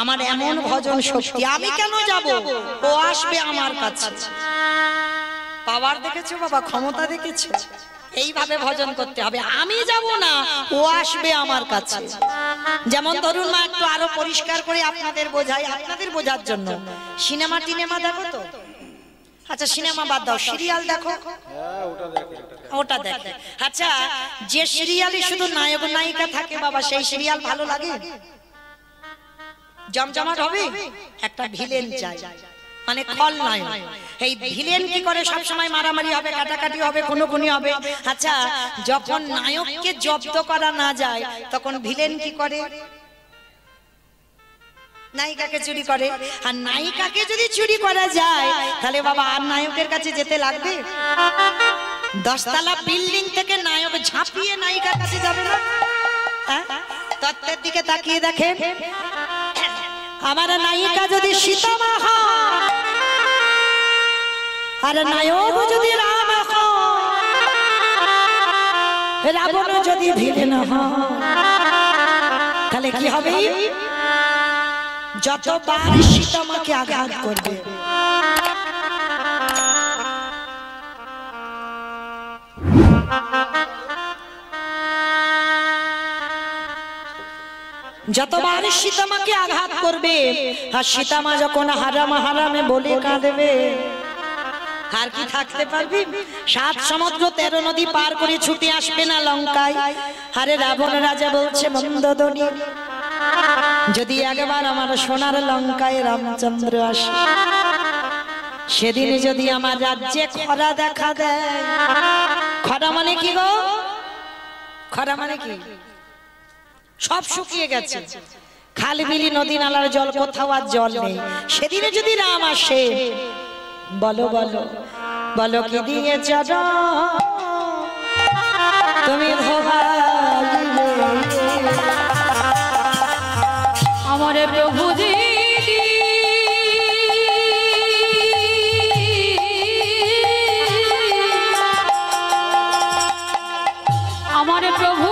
আমার এমন ভজন শক্তি, আমি কেন যাব? ও আসবে আমার কাছে। পাওয়ার দেখেছো বাবা, ক্ষমতা দেখেছো? এইভাবে ভজন করতে হবে। আমি যাব না, ও আসবে আমার কাছে। যেমন ধরুন মা, একটু আরো পরিষ্কার করে আপনাদের বোঝাই, আপনাদের বোঝার জন্য। সিনেমা টিনেমা দেখো তো? আচ্ছা সিনেমা বাদ দাও, সিরিয়াল দেখো? ওটা দেখে। আচ্ছা, যে সিরিয়ালে শুধু নায়ক নায়িকা থাকে বাবা, সেই সিরিয়াল ভালো লাগে? জমজমাট হবে? একটা ভিলেন চাই, মানে খলনায়ক। এই ভিলেন কি করে? সব সময় মারামারি হবে, কাটাকাটি হবে, খুনোখুনি হবে। আচ্ছা, যখন নায়ককে জব্দ করা না যায়, তখন ভিলেন কি করে? নায়িকাকে চুরি করে। আর নায়িকাকে যদি চুরি করা যায়, তাহলে বাবা আর নায়কের কাছে যেতে লাগবে? 10 তলা বিল্ডিং থেকে নায়ক ঝাঁপিয়ে নায়িকার কাছে যাবে না? তত্ত্বের দিকে তাকিয়ে দেখেন, আমার নায়িকা যদি সীতা মা হয়, আর নায়ক যদি রাম হয়, রাবণ যদি ভিলেন হয়, তাহলে কি হবে? যতবার সীতা মাকে আঘাত করবে, যতবার সীতামাকে আঘাত করবে, আর সীতামা যখন হারাম হারামে বলে কাঁদবে, আর কি থাকতে পারবি? 7 সমুদ্র 13 নদী পার করে ছুটে আসবে না লঙ্কায়। আরে রাবণ রাজা বলছে, মন্দোদরী, যদি একবার আমার সোনার লঙ্কায় রামচন্দ্র আসে, সেদিন যদি আমার রাজ্যে খরা দেখা দেয়। খরা মানে কি গো? খরা মানে কি? সব শুকিয়ে গেছে, খাল বিলি নদী নালার জল, কোথাও আর জল নেই। সেদিনে যদি রাম আসে, বলো বলো বলো কি দিয়ে যাবে তুমি ভোগাইলে আমার প্রভুজি? আমার প্রভু